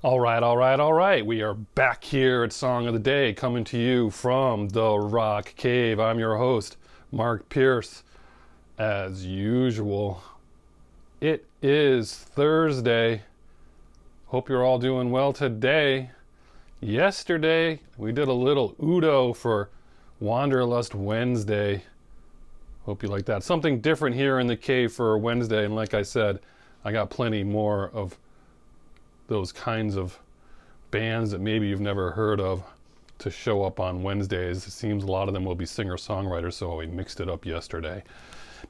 All right. We are back here at Song of the Day, coming to you from the Rock Cave. I'm your host, Mark Pierce. As usual, it is Thursday. Hope you're all doing well today. Yesterday, we did a little Udo for Wanderlust Wednesday. Hope you like that. Something different here in the cave for Wednesday. And like I said, I got plenty more of those kinds of bands that maybe you've never heard of to show up on Wednesdays. It seems a lot of them will be singer-songwriters, so we mixed it up yesterday.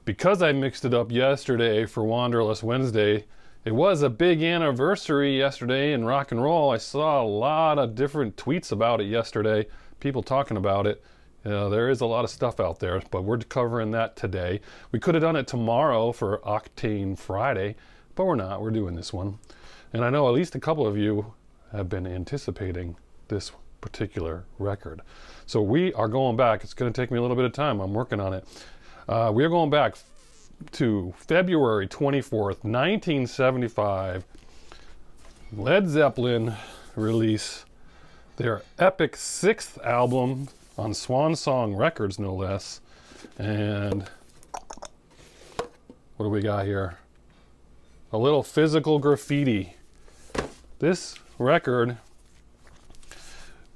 Because I mixed it up yesterday for Wanderlust Wednesday, it was a big anniversary yesterday in rock and roll. I saw a lot of different tweets about it yesterday, people talking about it. There is a lot of stuff out there, but we're covering that today. We could have done it tomorrow for Octane Friday, but we're not. We're doing this one. And I know at least a couple of you have been anticipating this particular record. So we are going back. It's going to take me a little bit of time. I'm working on it. We are going back to February 24th, 1975. Led Zeppelin release their epic 6th album on Swan Song Records, no less. And what do we got here? A little Physical Graffiti. This record,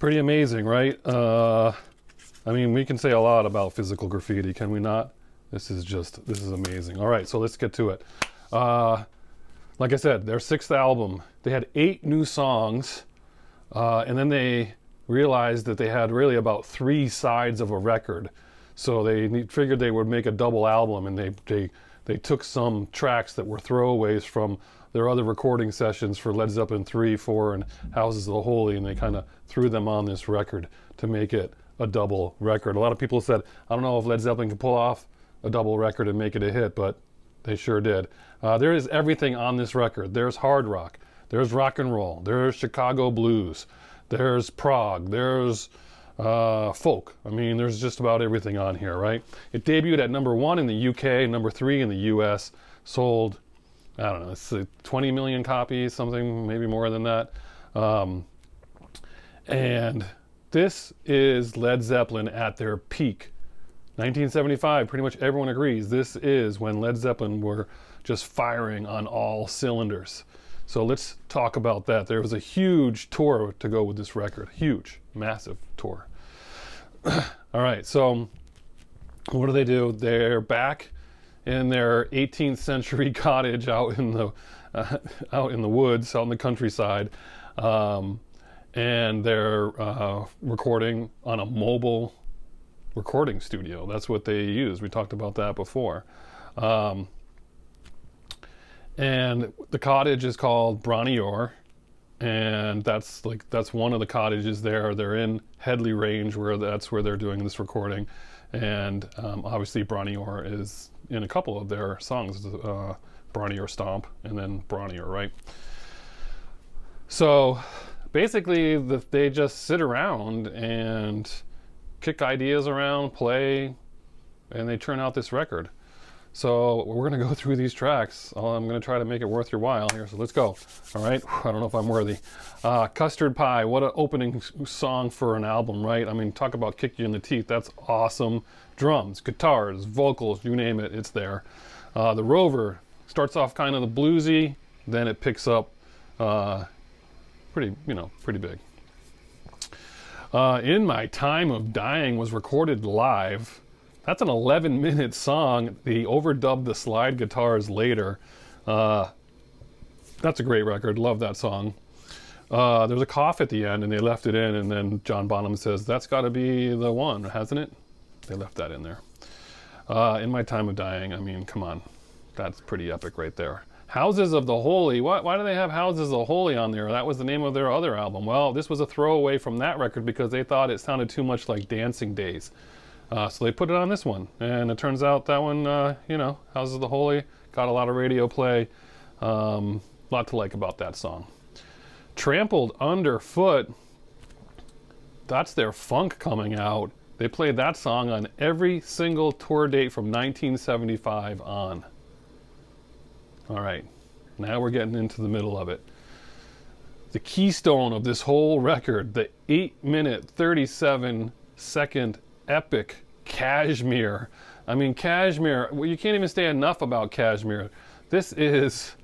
pretty amazing, right? I mean, we can say a lot about Physical Graffiti, can we not? This is amazing. All right, so let's get to it. Like I said, their 6th album, they had 8 new songs, and then they realized that they had really about 3 sides of a record. So they figured they would make a double album, and they took some tracks that were throwaways from their other recording sessions for Led Zeppelin 3, 4, and Houses of the Holy, and they kind of threw them on this record to make it a double record. A lot of people said, I don't know if Led Zeppelin can pull off a double record and make it a hit, but they sure did. There is everything on this record. There's hard rock, there's rock and roll, there's Chicago blues, there's prog, there's folk. I mean, there's just about everything on here, right? It debuted at number 1 in the UK, number 3 in the US, sold, I don't know, it's 20 million copies, something, maybe more than that. And this is Led Zeppelin at their peak. 1975, pretty much everyone agrees, this is when Led Zeppelin were just firing on all cylinders. So let's talk about that. There was a huge tour to go with this record. Huge, massive tour. All right, so what do? They're back in their 18th century cottage out in the woods, out in the countryside, and they're recording on a mobile recording studio. That's what they use. We talked about that before. And the cottage is called Bronior, and that's one of the cottages there. They're in Headley Range, that's where they're doing this recording, and obviously Bronior is in a couple of their songs, Bronior Stomp and then Bronior, right? So basically they just sit around and kick ideas around, play, and they turn out this record. So we're going to go through these tracks. I'm going to try to make it worth your while here, so let's go. All right, I don't know if I'm worthy. Custard Pie, what an opening song for an album, right? I mean, talk about kick you in the teeth. That's awesome. Drums, guitars, vocals, you name it, it's there. The Rover starts off kind of the bluesy, then it picks up pretty big. In My Time of Dying was recorded live. That's an 11-minute song. They overdubbed the slide guitars later. That's a great record. Love that song. There's a cough at the end, and they left it in, and then John Bonham says, that's got to be the one, hasn't it? They left that in there. In My Time of Dying, I mean, come on. That's pretty epic right there. Houses of the Holy. Why do they have Houses of the Holy on there? That was the name of their other album. Well, this was a throwaway from that record because they thought it sounded too much like Dancing Days. So they put it on this one, and it turns out that one, Houses of the Holy, got a lot of radio play. Lot to like about that song. Trampled Underfoot, that's their funk coming out. They played that song on every single tour date from 1975 on. All right, now we're getting into the middle of it. the keystone of this whole record, the 8-minute, 37-second epic Kashmir. I mean, Kashmir, well, you can't even say enough about Kashmir. This is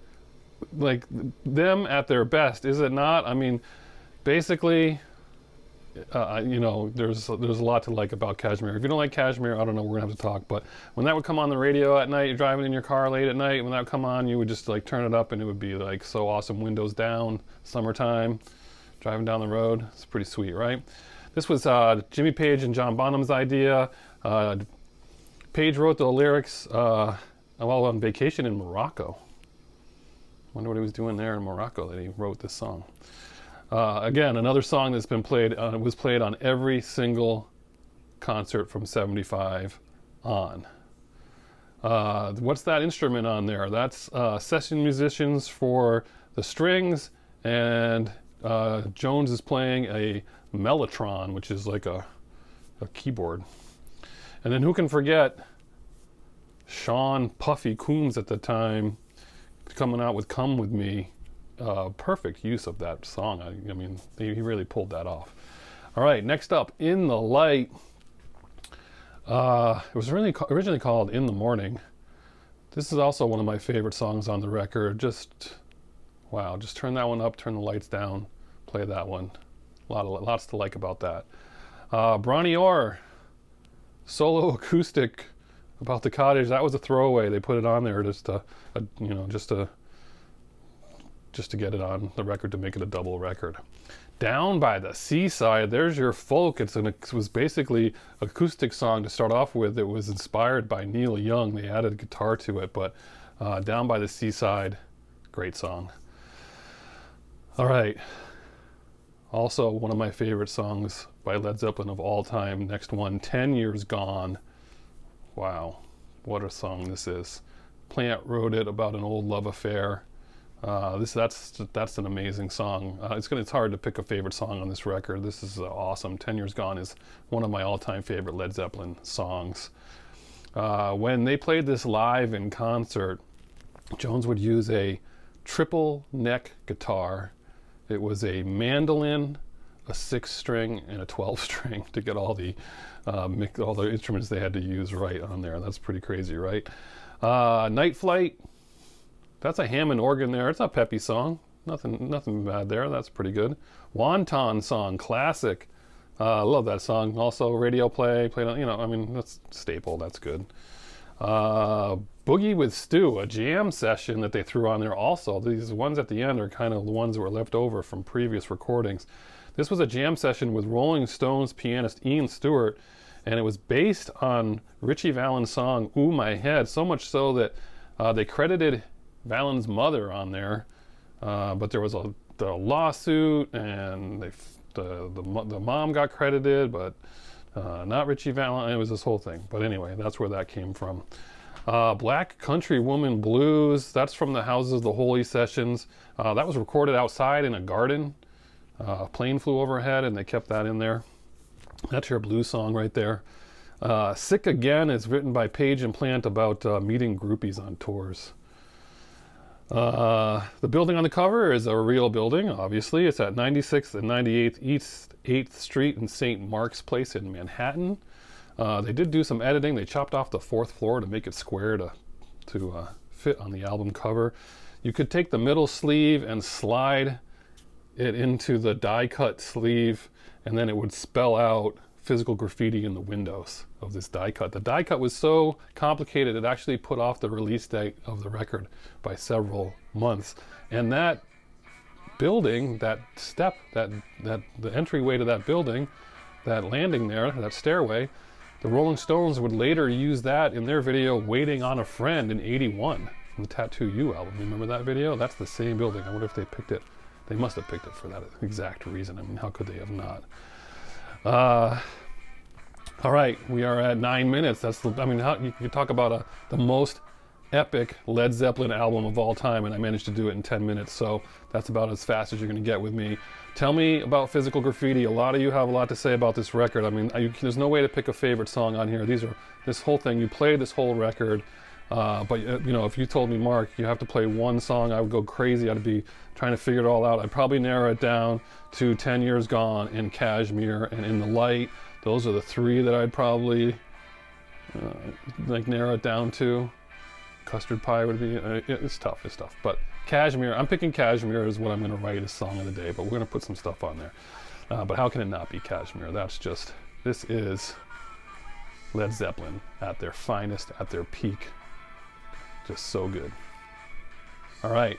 like them at their best, is it not? I mean, basically, you know, there's a lot to like about Kashmir. If you don't like Kashmir, I don't know, we're gonna have to talk. But when that would come on the radio at night, you're driving in your car late at night, when that would come on, you would just like turn it up and it would be like so awesome. Windows down, summertime, driving down the road. It's pretty sweet, right? This was Jimmy Page and John Bonham's idea. Page wrote the lyrics while on vacation in Morocco. Wonder what he was doing there in Morocco that he wrote this song. Again, another song that's been played, was played on every single concert from 75 on. What's that instrument on there? That's session musicians for the strings, and Jones is playing a mellotron, which is like a keyboard. And then who can forget Sean Puffy Coombs at the time coming out with Come With Me. Perfect use of that song. I mean, he really pulled that off. All right, next up, In the Light. It was originally called In the Morning. This is also one of my favorite songs on the record. Just, wow, just turn that one up, turn the lights down, play that one. Lots to like about that. Bronny Orr, solo acoustic about the cottage. That was a throwaway. They put it on there just to, you know, just to get it on the record, to make it a double record. Down by the Seaside, there's your folk. It was basically an acoustic song to start off with. It was inspired by Neil Young. They added guitar to it, but Down by the Seaside, great song. All right. Also, one of my favorite songs by Led Zeppelin of all time. Next one, 10 Years Gone. Wow, what a song this is. Plant wrote it about an old love affair. That's an amazing song. It's hard to pick a favorite song on this record. This is awesome. 10 Years Gone is one of my all-time favorite Led Zeppelin songs. When they played this live in concert, Jones would use a triple neck guitar. It was a mandolin, a 6-string, and a 12-string to get all the instruments they had to use right on there. That's pretty crazy, right? Night Flight. That's a Hammond organ there. It's a peppy song. Nothing bad there. That's pretty good. Wonton Song, classic. I love that song. Also radio play, played on, you know, I mean, that's staple. That's good. Boogie with Stu, a jam session that they threw on there also. These ones at the end are kind of the ones that were left over from previous recordings. This was a jam session with Rolling Stones pianist Ian Stewart, and it was based on Ritchie Valens' song Ooh My Head, so much so that they credited Valens' mother on there, but there was the lawsuit, and the mom got credited, but not Ritchie Valens. It was this whole thing. But anyway, that's where that came from. Black Country Woman Blues, that's from the Houses of the Holy sessions. That was recorded outside in a garden. A plane flew overhead and they kept that in there. That's your blues song right there. Sick Again is written by Page and Plant about meeting groupies on tours. The building on the cover is a real building, obviously. It's at 96th and 98th East 8th Street in St. Mark's Place in Manhattan. They did do some editing. They chopped off the 4th floor to make it square to fit on the album cover. You could take the middle sleeve and slide it into the die-cut sleeve, and then it would spell out Physical Graffiti in the windows of this die-cut. The die-cut was so complicated it actually put off the release date of the record by several months. And that building, that step, the entryway to that building, that landing there, that stairway, the Rolling Stones would later use that in their video Waiting on a Friend in '81 from the Tattoo You album. You remember that video? That's the same building. I wonder if they picked it. They must have picked it for that exact reason. I mean, how could they have not? All right, we are at 9 minutes. I mean, you talk about the most epic Led Zeppelin album of all time, and I managed to do it in 10 minutes, so that's about as fast as you're going to get with me. Tell me about Physical Graffiti. A lot of you have a lot to say about this record. I mean, there's no way to pick a favorite song on here. This whole thing, you played this whole record. But you know, if you told me, Mark, you have to play one song, I would go crazy. I'd be trying to figure it all out. I'd probably narrow it down to 10 Years Gone and Kashmir and In the Light. Those are the three that I'd probably like narrow it down to. Custard Pie would be, it's tough, but Kashmir, I'm picking Kashmir as what I'm going to write as Song of the Day, but we're going to put some stuff on there. But how can it not be Kashmir? This is Led Zeppelin at their finest, at their peak. Just so good. All right,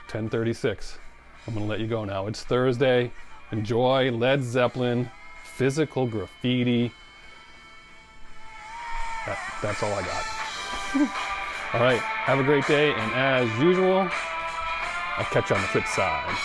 10:36. I'm going to let you go now. It's Thursday. Enjoy Led Zeppelin, Physical Graffiti. That's all I got. All right, have a great day, and as usual, I'll catch you on the flip side.